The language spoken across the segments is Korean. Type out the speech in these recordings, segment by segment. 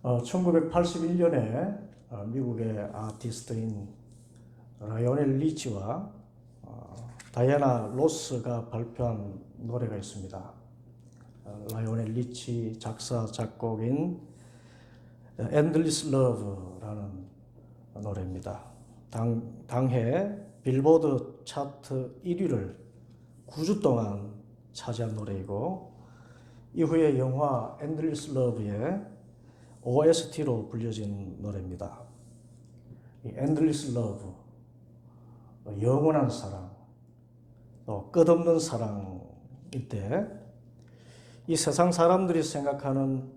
1981년에 미국의 아티스트인 라이오넬 리치와 다이애나 로스가 발표한 노래가 있습니다. 라이오넬 리치 작사 작곡인 Endless Love라는 노래입니다. 당해 빌보드 차트 1위를 9주 동안 차지한 노래이고, 이후에 영화 Endless Love의 OST로 불려진 노래입니다. 이 Endless Love, 영원한 사랑, 또 끝없는 사랑일 때 이 세상 사람들이 생각하는,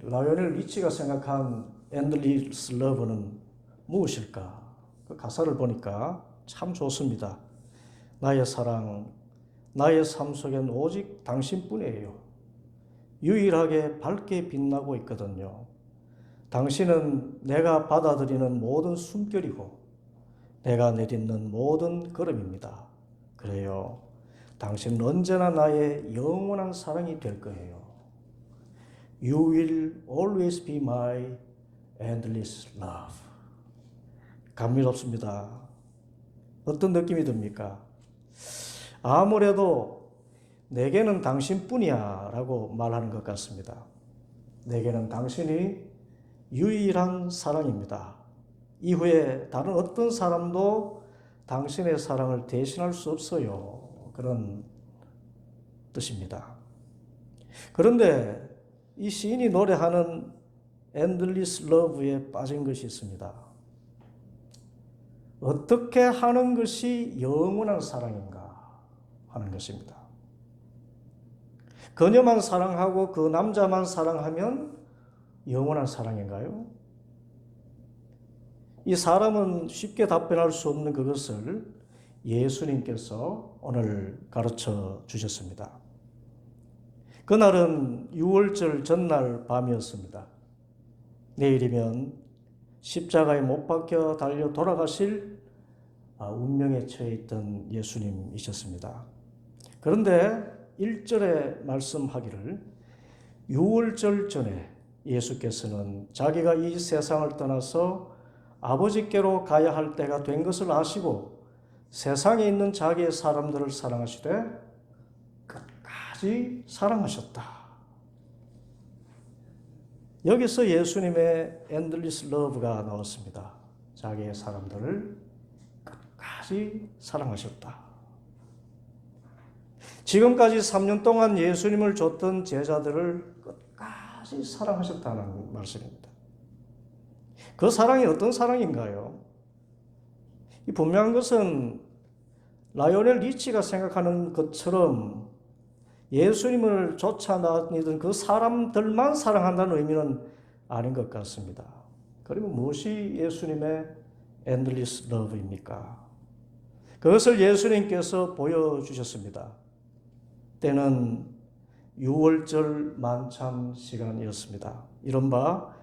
라이오넬 리치가 생각한 Endless Love는 무엇일까? 그 가사를 보니까 참 좋습니다. 나의 사랑, 나의 삶 속엔 오직 당신뿐이에요. 유일하게 밝게 빛나고 있거든요. 당신은 내가 받아들이는 모든 숨결이고 내가 내딛는 모든 걸음입니다. 그래요. 당신은 언제나 나의 영원한 사랑이 될 거예요. You will always be my endless love. 감미롭습니다. 어떤 느낌이 듭니까? 아무래도 내게는 당신뿐이야 라고 말하는 것 같습니다. 내게는 당신이 유일한 사랑입니다. 이후에 다른 어떤 사람도 당신의 사랑을 대신할 수 없어요. 그런 뜻입니다. 그런데 이 시인이 노래하는 Endless Love에 빠진 것이 있습니다. 어떻게 하는 것이 영원한 사랑인가 하는 것입니다. 그녀만 사랑하고 그 남자만 사랑하면 영원한 사랑인가요? 이 사람은 쉽게 답변할 수 없는 그것을 예수님께서 오늘 가르쳐 주셨습니다. 그날은 6월절 전날 밤이었습니다. 내일이면 십자가에 못 박혀 달려 돌아가실 운명에 처해 있던 예수님이셨습니다. 그런데 1절에 말씀하기를 6월절 전에 예수께서는 자기가 이 세상을 떠나서 아버지께로 가야 할 때가 된 것을 아시고 세상에 있는 자기의 사람들을 사랑하시되 끝까지 사랑하셨다. 여기서 예수님의 Endless Love가 나왔습니다. 자기의 사람들을 끝까지 사랑하셨다. 지금까지 3년 동안 예수님을 줬던 제자들을 끝까지 사랑하셨다는 말씀입니다. 그 사랑이 어떤 사랑인가요? 이 분명한 것은 라이오넬 리치가 생각하는 것처럼 예수님을 쫓아다니던 그 사람들만 사랑한다는 의미는 아닌 것 같습니다. 그러면 무엇이 예수님의 Endless Love입니까? 그것을 예수님께서 보여주셨습니다. 때는 6월절 만찬 시간이었습니다. 이른바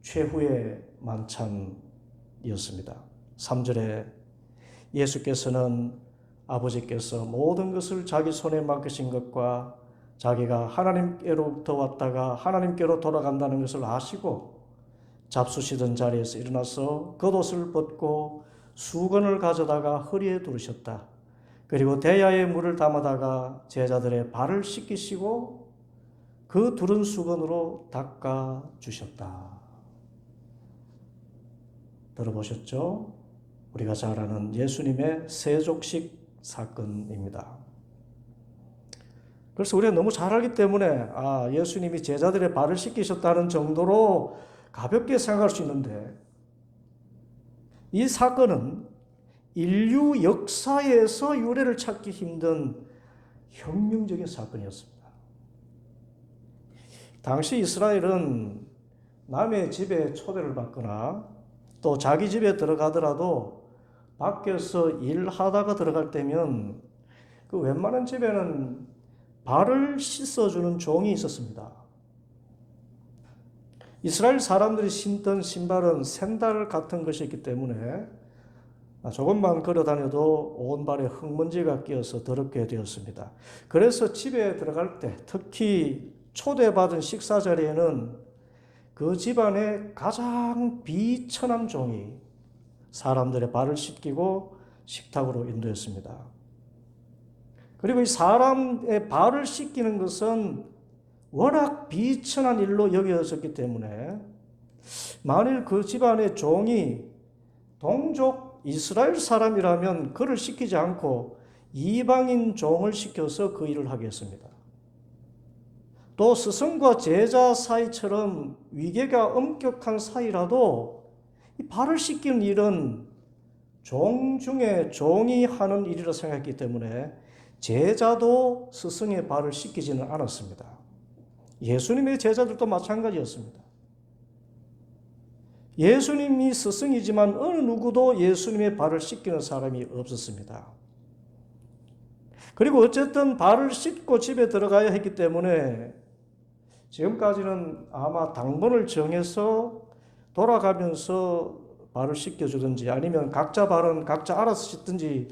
최후의 만찬이었습니다. 3절에 예수께서는 아버지께서 모든 것을 자기 손에 맡기신 것과 자기가 하나님께로부터 왔다가 하나님께로 돌아간다는 것을 아시고 잡수시던 자리에서 일어나서 겉옷을 벗고 수건을 가져다가 허리에 두르셨다. 그리고 대야에 물을 담아다가 제자들의 발을 씻기시고 그 두른 수건으로 닦아 주셨다. 들어보셨죠? 우리가 잘 아는 예수님의 세족식 사건입니다. 그래서 우리가 너무 잘 알기 때문에 예수님이 제자들의 발을 씻기셨다는 정도로 가볍게 생각할 수 있는데, 이 사건은 인류 역사에서 유래를 찾기 힘든 혁명적인 사건이었습니다. 당시 이스라엘은 남의 집에 초대를 받거나 또 자기 집에 들어가더라도 밖에서 일하다가 들어갈 때면 그 웬만한 집에는 발을 씻어주는 종이 있었습니다. 이스라엘 사람들이 신던 신발은 샌들 같은 것이었기 때문에 조금만 걸어 다녀도 온 발에 흙먼지가 끼어서 더럽게 되었습니다. 그래서 집에 들어갈 때, 특히 초대받은 식사 자리에는 그 집안의 가장 비천한 종이 사람들의 발을 씻기고 식탁으로 인도했습니다. 그리고 이 사람의 발을 씻기는 것은 워낙 비천한 일로 여겨졌기 때문에 만일 그 집안의 종이 동족 이스라엘 사람이라면 그를 시키지 않고 이방인 종을 시켜서 그 일을 하게 했습니다. 또 스승과 제자 사이처럼 위계가 엄격한 사이라도 이 발을 씻기는 일은 종 중에 종이 하는 일이라 생각했기 때문에 제자도 스승의 발을 씻기지는 않았습니다. 예수님의 제자들도 마찬가지였습니다. 예수님이 스승이지만 어느 누구도 예수님의 발을 씻기는 사람이 없었습니다. 그리고 어쨌든 발을 씻고 집에 들어가야 했기 때문에 지금까지는 아마 당번을 정해서 돌아가면서 발을 씻겨주든지 아니면 각자 발은 각자 알아서 씻든지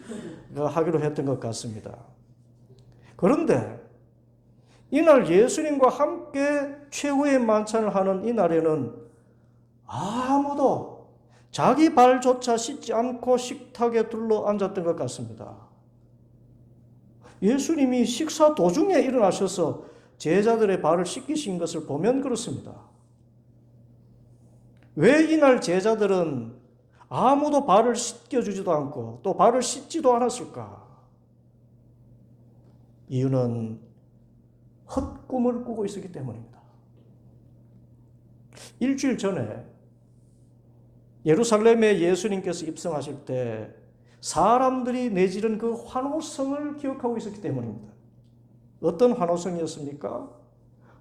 하기로 했던 것 같습니다. 그런데 이날 예수님과 함께 최후의 만찬을 하는 이날에는 아무도 자기 발조차 씻지 않고 식탁에 둘러 앉았던 것 같습니다. 예수님이 식사 도중에 일어나셔서 제자들의 발을 씻기신 것을 보면 그렇습니다. 왜 이날 제자들은 아무도 발을 씻겨주지도 않고 또 발을 씻지도 않았을까? 이유는 헛꿈을 꾸고 있었기 때문입니다. 일주일 전에 예루살렘에 예수님께서 입성하실 때 사람들이 내지른 그 환호성을 기억하고 있었기 때문입니다. 어떤 환호성이었습니까?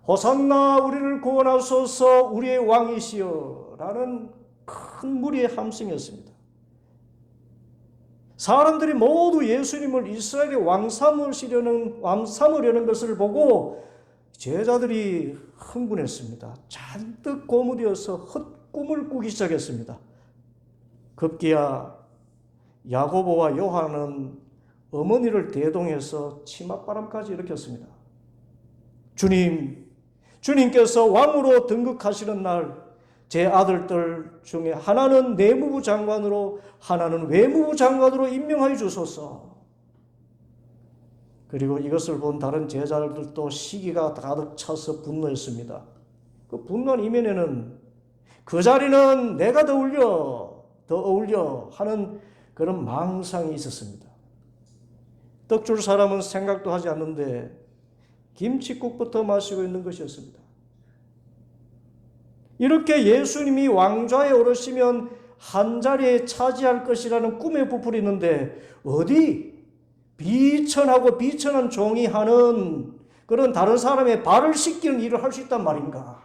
호산나 우리를 구원하소서 우리의 왕이시여 라는 큰 무리의 함성이었습니다. 사람들이 모두 예수님을 이스라엘의 왕 삼으려는 것을 보고 제자들이 흥분했습니다. 잔뜩 고무되어서 헛꿈을 꾸기 시작했습니다. 급기야 야고보와 요한은 어머니를 대동해서 치맛바람까지 일으켰습니다. 주님께서 왕으로 등극하시는 날 제 아들들 중에 하나는 내무부 장관으로 하나는 외무부 장관으로 임명하여 주소서. 그리고 이것을 본 다른 제자들도 시기가 가득 차서 분노했습니다. 그 분노한 이면에는 그 자리는 내가 더 어울려 하는 그런 망상이 있었습니다. 떡 줄 사람은 생각도 하지 않는데 김칫국부터 마시고 있는 것이었습니다. 이렇게 예수님이 왕좌에 오르시면 한 자리에 차지할 것이라는 꿈에 부풀이는데 어디 비천하고 비천한 종이 하는 그런 다른 사람의 발을 씻기는 일을 할 수 있단 말인가?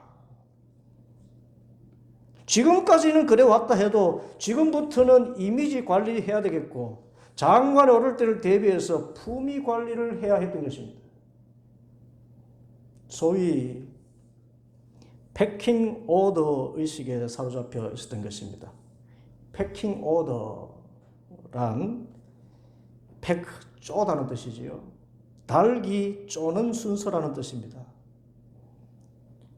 지금까지는 그래 왔다 해도 지금부터는 이미지 관리해야 되겠고 장관에 오를 때를 대비해서 품위 관리를 해야 했던 것입니다. 소위 패킹 오더 의식에 사로잡혀 있었던 것입니다. 패킹 오더란 팩 쪼다는 뜻이지요. 달기 쪼는 순서라는 뜻입니다.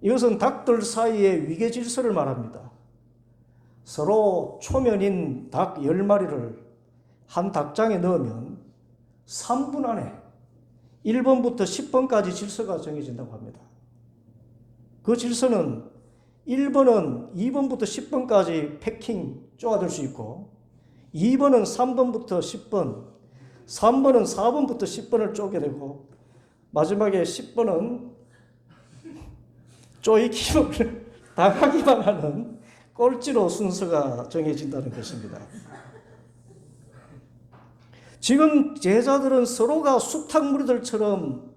이것은 닭들 사이의 위계 질서를 말합니다. 서로 초면인 닭 10마리를 한 닭장에 넣으면 3분 안에 1번부터 10번까지 질서가 정해진다고 합니다. 그 질서는 1번은 2번부터 10번까지 패킹 쪼아들 수 있고 2번은 3번부터 10번, 3번은 4번부터 10번을 쪼게 되고 마지막에 10번은 쪼이기를 당하기만 하는 꼴찌로 순서가 정해진다는 것입니다. 지금 제자들은 서로가 수탉무리들처럼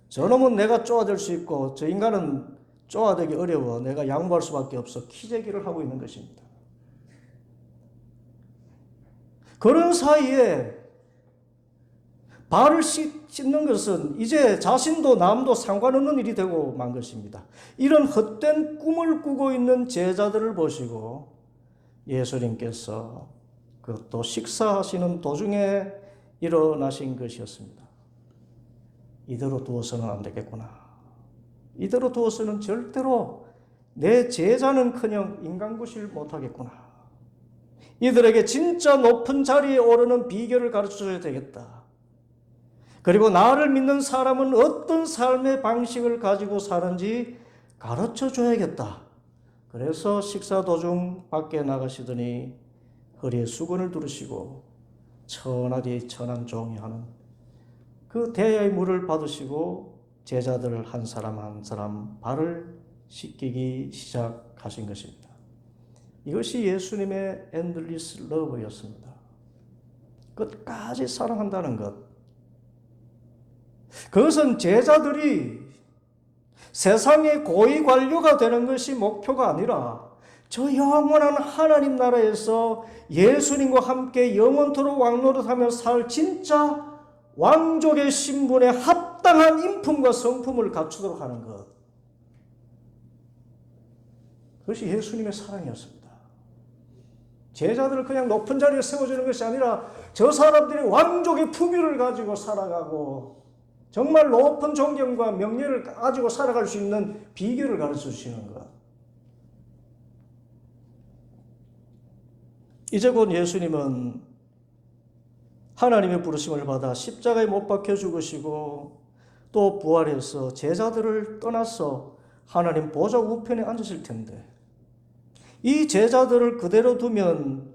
저놈은 내가 쪼아들 수 있고 저 인간은 쪼아되기 어려워 내가 양보할 수밖에 없어 키재기를 하고 있는 것입니다. 그런 사이에 발을 씻는 것은 이제 자신도 남도 상관없는 일이 되고 만 것입니다. 이런 헛된 꿈을 꾸고 있는 제자들을 보시고 예수님께서 그것도 식사하시는 도중에 일어나신 것이었습니다. 이대로 두어서는 안 되겠구나. 이대로 두어서는 절대로 내 제자는커녕 인간구실 못하겠구나. 이들에게 진짜 높은 자리에 오르는 비결을 가르쳐줘야 되겠다. 그리고 나를 믿는 사람은 어떤 삶의 방식을 가지고 사는지 가르쳐줘야겠다. 그래서 식사 도중 밖에 나가시더니 허리에 수건을 두르시고 천하디 천한 종이 하는 그 대야의 물을 받으시고 제자들을 한 사람 한 사람 발을 씻기기 시작하신 것입니다. 이것이 예수님의 엔들리스 러브였습니다. 끝까지 사랑한다는 것. 그것은 제자들이 세상의 고위 관료가 되는 것이 목표가 아니라 저 영원한 하나님 나라에서 예수님과 함께 영원토록 왕노릇하며 살 진짜 왕족의 신분에 합당한 인품과 성품을 갖추도록 하는 것. 그것이 예수님의 사랑이었습니다. 제자들을 그냥 높은 자리에 세워주는 것이 아니라 저 사람들이 왕족의 품위를 가지고 살아가고 정말 높은 존경과 명예를 가지고 살아갈 수 있는 비결을 가르쳐 주시는 것. 이제 곧 예수님은 하나님의 부르심을 받아 십자가에 못 박혀 죽으시고 또 부활해서 제자들을 떠나서 하나님 보좌 우편에 앉으실 텐데 이 제자들을 그대로 두면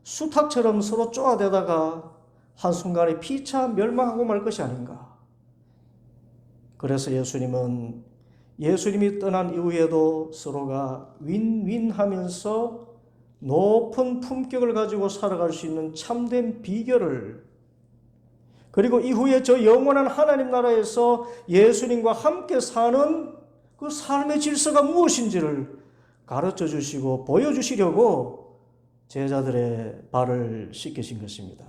수탉처럼 서로 쪼아대다가 한순간에 피차 멸망하고 말 것이 아닌가. 그래서 예수님은 예수님이 떠난 이후에도 서로가 윈윈하면서 높은 품격을 가지고 살아갈 수 있는 참된 비결을, 그리고 이후에 저 영원한 하나님 나라에서 예수님과 함께 사는 그 삶의 질서가 무엇인지를 가르쳐 주시고 보여주시려고 제자들의 발을 씻기신 것입니다.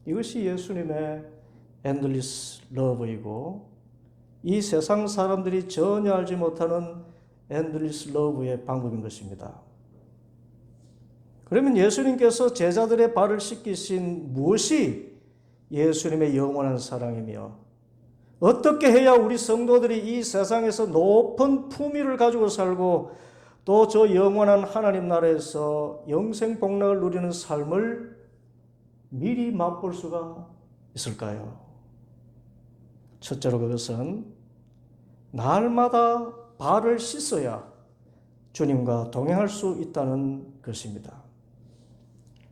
이것이 예수님의 엔들리스 러브이고 이 세상 사람들이 전혀 알지 못하는 엔들리스 러브의 방법인 것입니다. 그러면 예수님께서 제자들의 발을 씻기신 무엇이 예수님의 영원한 사랑이며 어떻게 해야 우리 성도들이 이 세상에서 높은 품위를 가지고 살고 또 저 영원한 하나님 나라에서 영생 복락을 누리는 삶을 미리 맛볼 수가 있을까요? 첫째로 그것은 날마다 발을 씻어야 주님과 동행할 수 있다는 것입니다.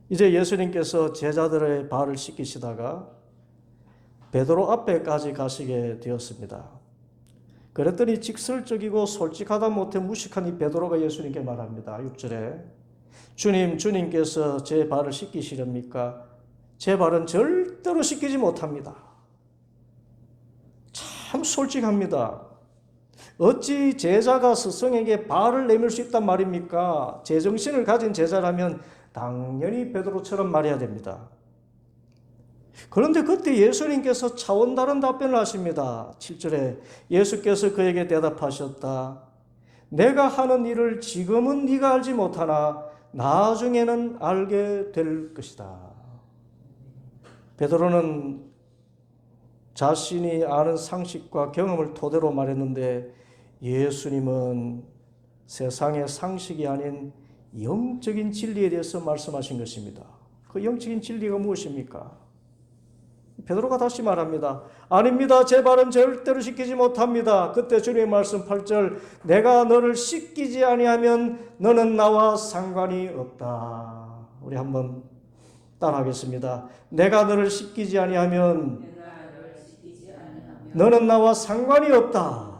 이제 예수님께서 제자들의 발을 씻기시다가 베드로 앞에까지 가시게 되었습니다. 그랬더니 직설적이고 솔직하다 못해 무식한 이 베드로가 예수님께 말합니다. 6절에 주님께서 제 발을 씻기시렵니까? 제 발은 절대로 씻기지 못합니다. 참 솔직합니다. 어찌 제자가 스승에게 발을 내밀 수 있단 말입니까? 제정신을 가진 제자라면 당연히 베드로처럼 말해야 됩니다. 그런데 그때 예수님께서 차원 다른 답변을 하십니다. 7절에 예수께서 그에게 대답하셨다. 내가 하는 일을 지금은 네가 알지 못하나 나중에는 알게 될 것이다. 베드로는 자신이 아는 상식과 경험을 토대로 말했는데 예수님은 세상의 상식이 아닌 영적인 진리에 대해서 말씀하신 것입니다. 그 영적인 진리가 무엇입니까? 베드로가 다시 말합니다. 아닙니다. 제 발은 절대로 씻기지 못합니다. 그때 주님의 말씀 8절 내가 너를 씻기지 아니하면 너는 나와 상관이 없다. 우리 한번 따라하겠습니다. 내가 너를 씻기지 아니하면 너는 나와 상관이 없다.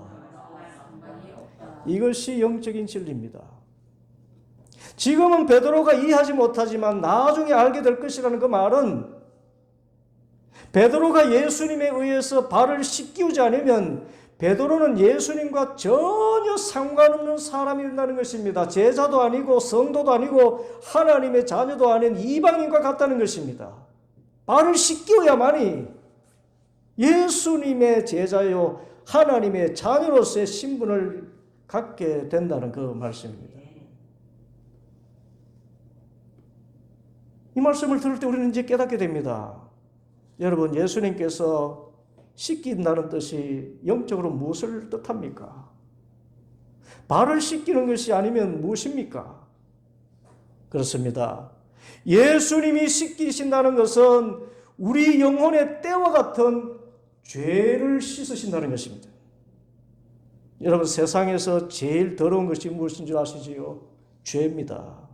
이것이 영적인 진리입니다. 지금은 베드로가 이해하지 못하지만 나중에 알게 될 것이라는 그 말은 베드로가 예수님에 의해서 발을 씻기우지 않으면 베드로는 예수님과 전혀 상관없는 사람이 된다는 것입니다. 제자도 아니고 성도도 아니고 하나님의 자녀도 아닌 이방인과 같다는 것입니다. 발을 씻기어야만이 예수님의 제자요 하나님의 자녀로서의 신분을 갖게 된다는 그 말씀입니다. 이 말씀을 들을 때 우리는 이제 깨닫게 됩니다. 여러분, 예수님께서 씻긴다는 뜻이 영적으로 무엇을 뜻합니까? 발을 씻기는 것이 아니면 무엇입니까? 그렇습니다. 예수님이 씻기신다는 것은 우리 영혼의 때와 같은 죄를 씻으신다는 것입니다. 여러분, 세상에서 제일 더러운 것이 무엇인 줄 아시지요? 죄입니다.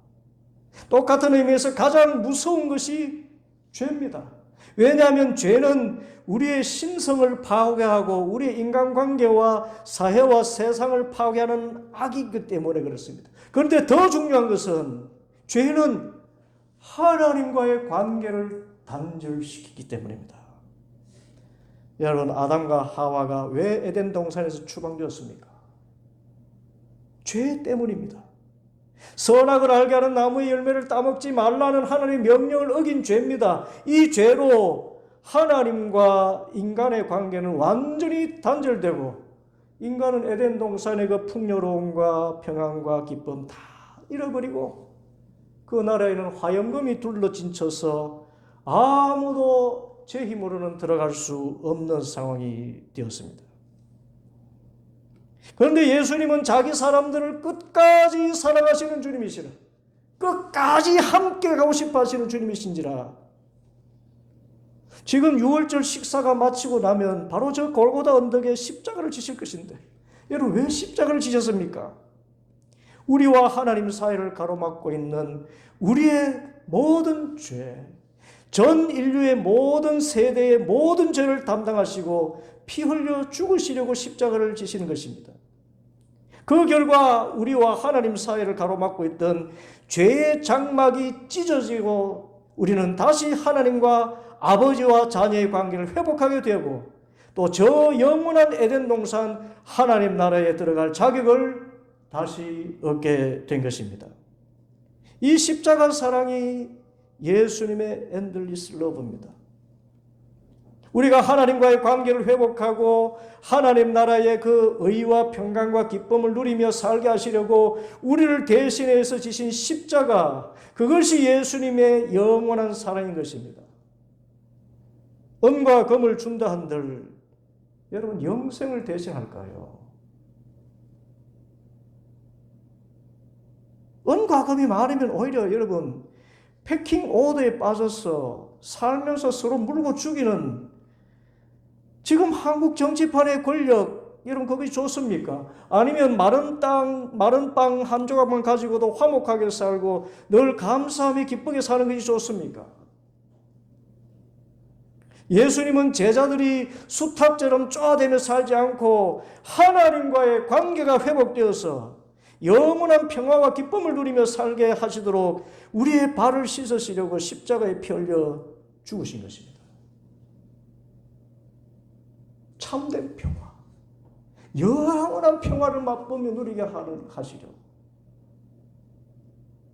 똑같은 의미에서 가장 무서운 것이 죄입니다. 왜냐하면 죄는 우리의 신성을 파괴하고 우리의 인간관계와 사회와 세상을 파괴하는 악이기 때문에 그렇습니다. 그런데 더 중요한 것은 죄는 하나님과의 관계를 단절시키기 때문입니다. 여러분, 아담과 하와가 왜 에덴 동산에서 추방되었습니까? 죄 때문입니다. 선악을 알게 하는 나무의 열매를 따먹지 말라는 하나님의 명령을 어긴 죄입니다. 이 죄로 하나님과 인간의 관계는 완전히 단절되고 인간은 에덴 동산의 그 풍요로움과 평안과 기쁨 다 잃어버리고 그 나라에는 화염금이 둘러진쳐서 아무도 제 힘으로는 들어갈 수 없는 상황이 되었습니다. 그런데 예수님은 자기 사람들을 끝까지 사랑하시는 주님이시라, 끝까지 함께 가고 싶어 하시는 주님이신지라, 지금 유월절 식사가 마치고 나면 바로 저 골고다 언덕에 십자가를 지실 것인데, 여러분, 왜 십자가를 지셨습니까? 우리와 하나님 사이를 가로막고 있는 우리의 모든 죄, 전 인류의 모든 세대의 모든 죄를 담당하시고 피 흘려 죽으시려고 십자가를 지시는 것입니다. 그 결과 우리와 하나님 사이를 가로막고 있던 죄의 장막이 찢어지고 우리는 다시 하나님과 아버지와 자녀의 관계를 회복하게 되고 또 저 영원한 에덴 동산 하나님 나라에 들어갈 자격을 다시 얻게 된 것입니다. 이 십자가 사랑이 예수님의 엔들리스 러브입니다. 우리가 하나님과의 관계를 회복하고 하나님 나라의 그 의와 평강과 기쁨을 누리며 살게 하시려고 우리를 대신해서 지신 십자가, 그것이 예수님의 영원한 사랑인 것입니다. 은과 금을 준다 한들 여러분, 영생을 대신할까요? 은과 금이 많으면 오히려 여러분 패킹 오더에 빠져서 살면서 서로 물고 죽이는, 지금 한국 정치판의 권력, 여러분 그것이 좋습니까? 아니면 마른 빵 한 조각만 가지고도 화목하게 살고 늘 감사하며 기쁘게 사는 것이 좋습니까? 예수님은 제자들이 수탉처럼 쪼아대며 살지 않고 하나님과의 관계가 회복되어서 영원한 평화와 기쁨을 누리며 살게 하시도록 우리의 발을 씻으시려고 십자가에 피 흘려 죽으신 것입니다. 참된 평화, 영원한 평화를 맛보며 누리게 하시려고.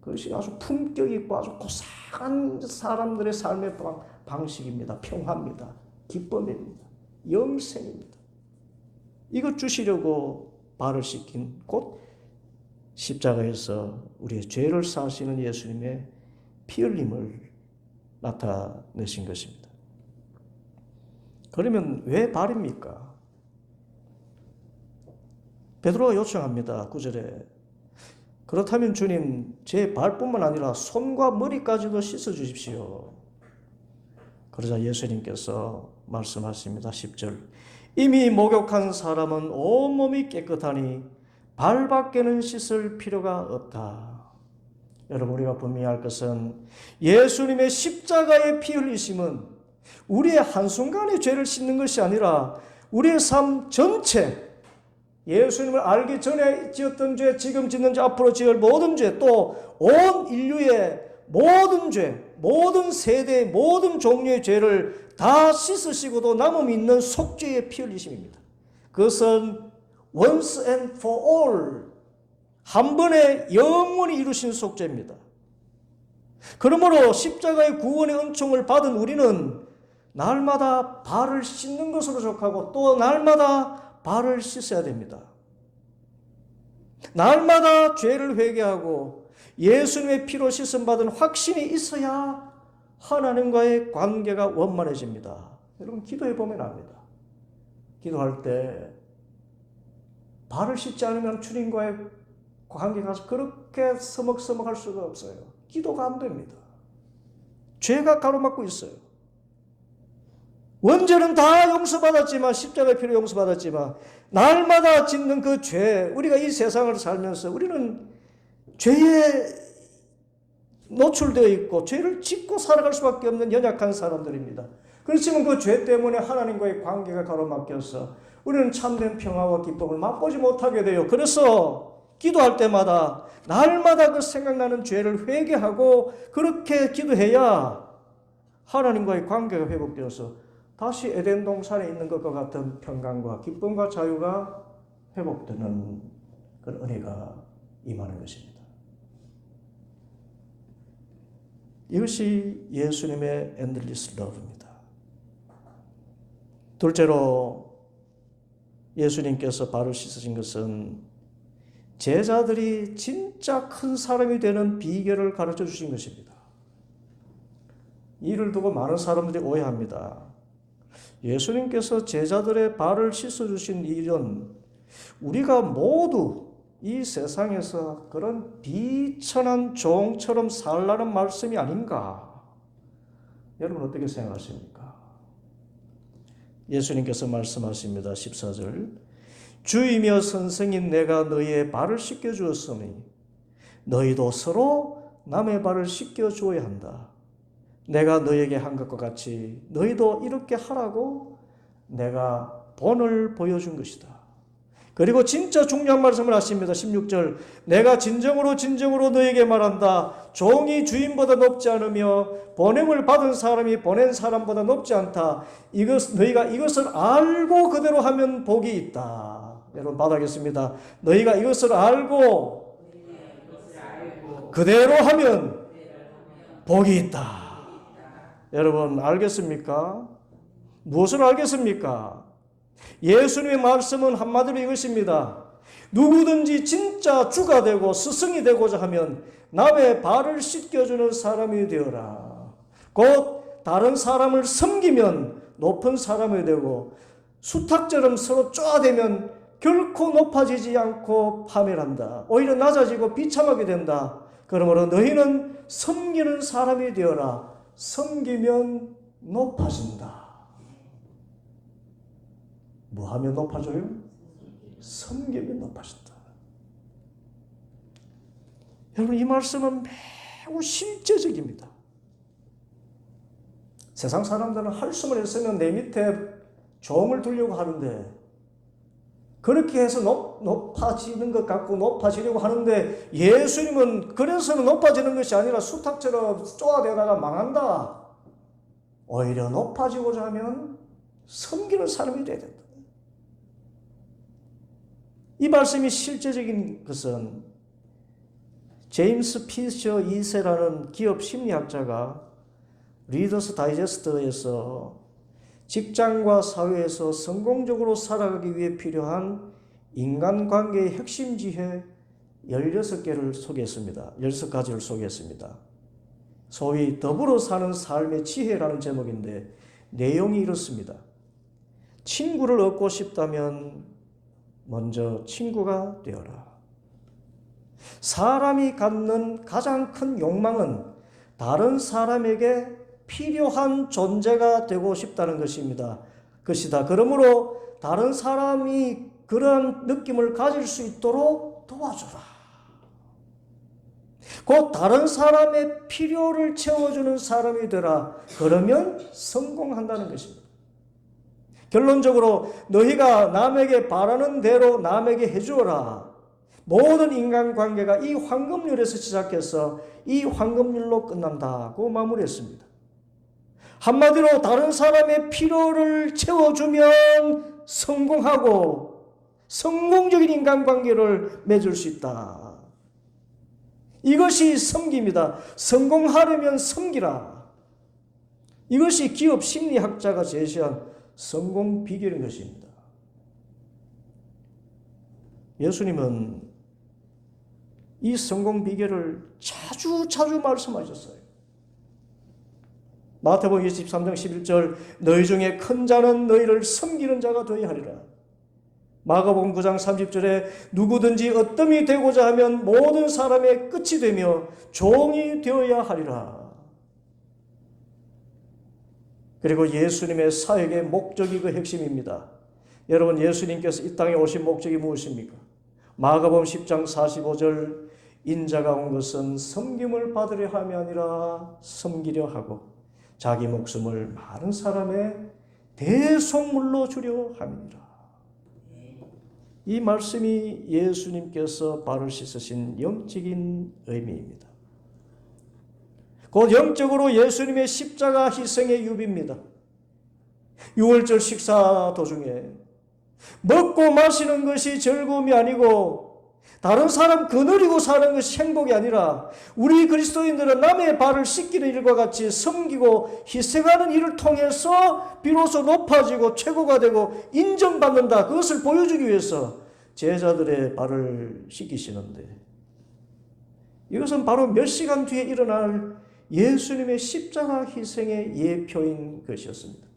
그것이 아주 품격 있고 아주 고상한 사람들의 삶의 방식입니다. 평화입니다. 기쁨입니다. 영생입니다. 이것 주시려고 발을 씻긴 곧 십자가에서 우리의 죄를 사하시는 예수님의 피 흘림을 나타내신 것입니다. 그러면 왜 발입니까? 베드로가 요청합니다. 9절에 그렇다면 주님, 제 발뿐만 아니라 손과 머리까지도 씻어 주십시오. 그러자 예수님께서 말씀하십니다. 10절 이미 목욕한 사람은 온몸이 깨끗하니 발밖에는 씻을 필요가 없다. 여러분, 우리가 분명히 할 것은 예수님의 십자가의 피 흘리심은 우리의 한순간의 죄를 씻는 것이 아니라 우리의 삶 전체, 예수님을 알기 전에 지었던 죄, 지금 짓는 죄, 앞으로 지을 모든 죄, 또 온 인류의 모든 죄, 모든 세대의 모든 종류의 죄를 다 씻으시고도 남음이 있는 속죄의 피 흘리심입니다. 그것은 once and for all, 한 번에 영원히 이루신 속죄입니다. 그러므로 십자가의 구원의 은총을 받은 우리는 날마다 발을 씻는 것으로 족하고 또 날마다 발을 씻어야 됩니다. 날마다 죄를 회개하고 예수님의 피로 씻음받은 확신이 있어야 하나님과의 관계가 원만해집니다. 여러분, 기도해 보면 압니다. 기도할 때 발을 씻지 않으면 주님과의 관계가 그렇게 서먹서먹할 수가 없어요. 기도가 안 됩니다. 죄가 가로막고 있어요. 원죄는 다 용서받았지만, 십자가의 피로 용서받았지만, 날마다 짓는 그 죄, 우리가 이 세상을 살면서 우리는 죄에 노출되어 있고 죄를 짓고 살아갈 수밖에 없는 연약한 사람들입니다. 그렇지만 그 죄 때문에 하나님과의 관계가 가로막혀서 우리는 참된 평화와 기쁨을 맛보지 못하게 돼요. 그래서 기도할 때마다 날마다 그 생각나는 죄를 회개하고 그렇게 기도해야 하나님과의 관계가 회복되어서 다시 에덴 동산에 있는 것과 같은 평강과 기쁨과 자유가 회복되는 그런 은혜가 임하는 것입니다. 이것이 예수님의 endless love입니다. 둘째로 예수님께서 발을 씻으신 것은 제자들이 진짜 큰 사람이 되는 비결을 가르쳐 주신 것입니다. 이를 두고 많은 사람들이 오해합니다. 예수님께서 제자들의 발을 씻어주신 일은 우리가 모두 이 세상에서 그런 비천한 종처럼 살라는 말씀이 아닌가? 여러분 어떻게 생각하십니까? 예수님께서 말씀하십니다. 14절 주이며 선생인 내가 너희의 발을 씻겨주었으니 너희도 서로 남의 발을 씻겨주어야 한다. 내가 너희에게 한 것과 같이 너희도 이렇게 하라고 내가 본을 보여준 것이다. 그리고 진짜 중요한 말씀을 하십니다. 16절 내가 진정으로 너희에게 말한다. 종이 주인보다 높지 않으며 보냄을 받은 사람이 보낸 사람보다 높지 않다. 너희가 이것을 알고 그대로 하면 복이 있다. 여러분 받아겠습니다. 너희가 이것을 알고 그대로 하면 복이 있다. 여러분 알겠습니까? 무엇을 알겠습니까? 예수님의 말씀은 한마디로 이것입니다. 누구든지 진짜 주가 되고 스승이 되고자 하면 남의 발을 씻겨주는 사람이 되어라. 곧 다른 사람을 섬기면 높은 사람이 되고 수탉처럼 서로 쪼아대면 결코 높아지지 않고 파멸한다. 오히려 낮아지고 비참하게 된다. 그러므로 너희는 섬기는 사람이 되어라. 섬기면 높아진다. 뭐 하면 높아져요? 섬기면 높아진다. 여러분 이 말씀은 매우 실제적입니다. 세상 사람들은 할수만 했으면 내 밑에 종을 두려고 하는데 그렇게 해서 높아지는 것 같고 높아지려고 하는데 예수님은 그래서는 높아지는 것이 아니라 수탉처럼 쪼아대다가 망한다. 오히려 높아지고자 하면 섬기는 사람이 돼야 된다. 이 말씀이 실제적인 것은 제임스 피셔 2세라는 기업 심리학자가 리더스 다이제스트에서 직장과 사회에서 성공적으로 살아가기 위해 필요한 인간관계의 핵심 지혜 16개를 소개했습니다. 16가지를 소개했습니다. 소위 더불어 사는 삶의 지혜라는 제목인데 내용이 이렇습니다. 친구를 얻고 싶다면 먼저 친구가 되어라. 사람이 갖는 가장 큰 욕망은 다른 사람에게 필요한 존재가 되고 싶다는 것입니다. 그러므로 다른 사람이 그런 느낌을 가질 수 있도록 도와주라. 곧 다른 사람의 필요를 채워주는 사람이 되라. 그러면 성공한다는 것입니다. 결론적으로 너희가 남에게 바라는 대로 남에게 해주어라. 모든 인간관계가 이 황금률에서 시작해서 이 황금률로 끝난다고 마무리했습니다. 한마디로 다른 사람의 필요를 채워주면 성공하고 성공적인 인간관계를 맺을 수 있다. 이것이 섬기입니다. 성공하려면 섬기라. 이것이 기업 심리학자가 제시한 성공 비결인 것입니다. 예수님은 이 성공 비결을 자주 말씀하셨어요. 마태복음 23장 11절 너희 중에 큰 자는 너희를 섬기는 자가 되어야 하리라. 마가복음 9장 30절에 누구든지 어뜸이 되고자 하면 모든 사람의 끝이 되며 종이 되어야 하리라. 그리고 예수님의 사역의 목적이 그 핵심입니다. 여러분, 예수님께서 이 땅에 오신 목적이 무엇입니까? 마가복음 10장 45절 인자가 온 것은 섬김을 받으려 함이 아니라 섬기려 하고 자기 목숨을 많은 사람의 대속물로 주려 함이니라. 이 말씀이 예수님께서 발을 씻으신 영적인 의미입니다. 곧 영적으로 예수님의 십자가 희생의 유비입니다. 유월절 식사 도중에 먹고 마시는 것이 즐거움이 아니고 다른 사람 거느리고 사는 것이 행복이 아니라 우리 그리스도인들은 남의 발을 씻기는 일과 같이 섬기고 희생하는 일을 통해서 비로소 높아지고 최고가 되고 인정받는다. 그것을 보여주기 위해서 제자들의 발을 씻기시는데 이것은 바로 몇 시간 뒤에 일어날 예수님의 십자가 희생의 예표인 것이었습니다.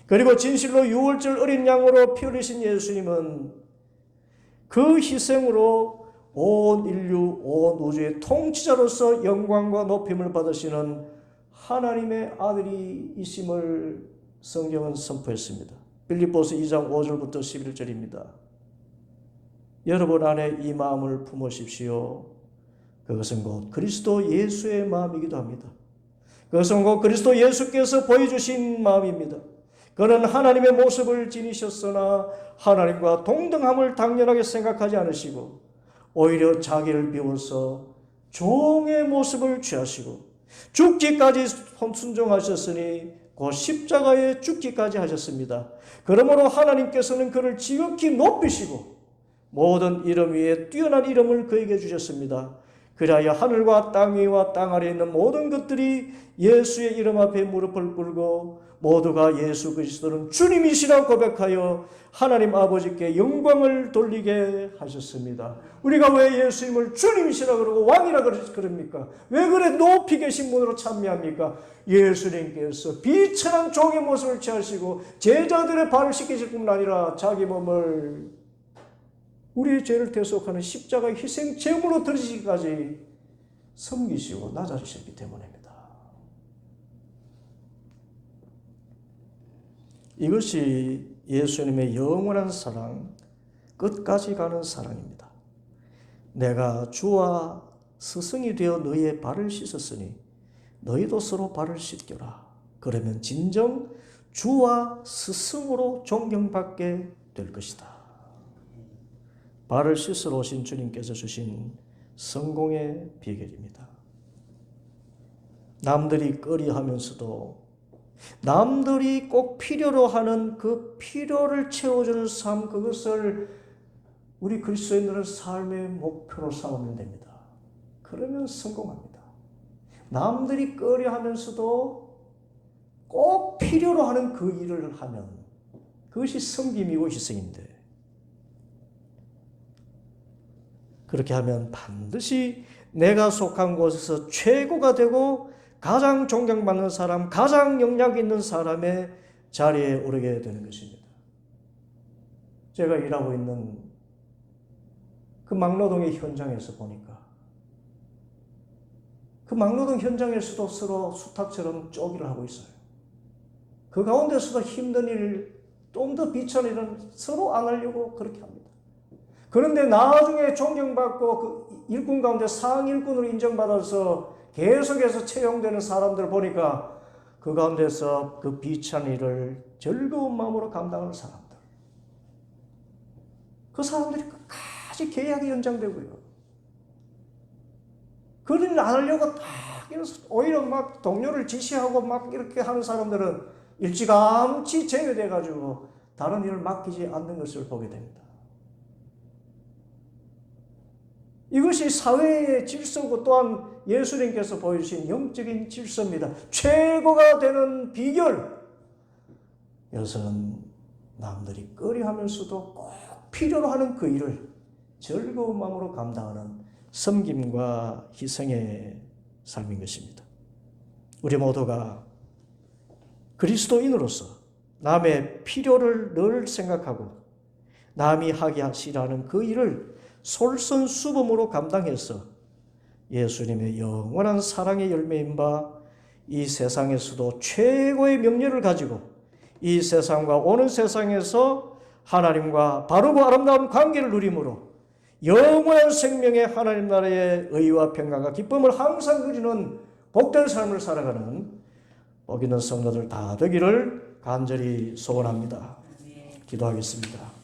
그리고 진실로 유월절 어린 양으로 피 흘리신 예수님은 그 희생으로 온 인류, 온 우주의 통치자로서 영광과 높임을 받으시는 하나님의 아들이심을 성경은 선포했습니다. 빌립보서 2장 5절부터 11절입니다. 여러분 안에 이 마음을 품으십시오. 그것은 곧 그리스도 예수의 마음이기도 합니다. 그것은 곧 그리스도 예수께서 보여주신 마음입니다. 그는 하나님의 모습을 지니셨으나 하나님과 동등함을 당연하게 생각하지 않으시고 오히려 자기를 비워서 종의 모습을 취하시고 죽기까지 순종하셨으니 곧 십자가에 죽기까지 하셨습니다. 그러므로 하나님께서는 그를 지극히 높이시고 모든 이름 위에 뛰어난 이름을 그에게 주셨습니다. 그리하여 하늘과 땅 위와 땅 아래에 있는 모든 것들이 예수의 이름 앞에 무릎을 꿇고 모두가 예수 그리스도는 주님이시라고 고백하여 하나님 아버지께 영광을 돌리게 하셨습니다. 우리가 왜 예수님을 주님이시라 그러고 왕이라 그럽니까? 왜 그래 높이 계신 분으로 찬미합니까? 예수님께서 비천한 종의 모습을 취하시고 제자들의 발을 씻기실 뿐만 아니라 자기 몸을 우리의 죄를 대속하는 십자가 희생 제물로 드리시기까지 섬기시고 낮아지셨기 때문입니다. 이것이 예수님의 영원한 사랑, 끝까지 가는 사랑입니다. 내가 주와 스승이 되어 너희의 발을 씻었으니 너희도 서로 발을 씻겨라. 그러면 진정 주와 스승으로 존경받게 될 것이다. 발을 씻으러 오신 주님께서 주신 성공의 비결입니다. 남들이 꺼리하면서도 남들이 꼭 필요로 하는 그 필요를 채워주는 삶, 그것을 우리 그리스도인들은 삶의 목표로 삼으면 됩니다. 그러면 성공합니다. 남들이 꺼려하면서도 꼭 필요로 하는 그 일을 하면 그것이 섬김이고 희생인데 그렇게 하면 반드시 내가 속한 곳에서 최고가 되고 가장 존경받는 사람, 가장 영향 있는 사람의 자리에 오르게 되는 것입니다. 제가 일하고 있는 그 막노동의 현장에서 보니까 그 막노동 현장에서도 서로 수탉처럼 쪼기를 하고 있어요. 그 가운데서도 힘든 일, 좀 더 비천한 일은 서로 안 하려고 그렇게 합니다. 그런데 나중에 존경받고 그 일꾼 가운데 상일꾼으로 인정받아서 계속해서 채용되는 사람들 보니까 그 가운데서 그 비찬 일을 즐거운 마음으로 감당하는 사람들. 그 사람들이 끝까지 계약이 연장되고요. 그런 일 안 하려고 딱 오히려 막 동료를 지시하고 막 이렇게 하는 사람들은 일찌감치 제외돼가지고 다른 일을 맡기지 않는 것을 보게 됩니다. 이것이 사회의 질서고 또한 예수님께서 보여주신 영적인 질서입니다. 최고가 되는 비결. 여기서는 남들이 꺼려하면서도 꼭 필요로 하는 그 일을 즐거운 마음으로 감당하는 섬김과 희생의 삶인 것입니다. 우리 모두가 그리스도인으로서 남의 필요를 늘 생각하고 남이 하게 하시라는 그 일을 솔선수범으로 감당해서 예수님의 영원한 사랑의 열매인 바 이 세상에서도 최고의 명예를 가지고 이 세상과 오는 세상에서 하나님과 바르고 아름다운 관계를 누림으로 영원한 생명의 하나님 나라의 의와 평강과 기쁨을 항상 누리는 복된 삶을 살아가는 복 있는 성도들 다 되기를 간절히 소원합니다. 기도하겠습니다.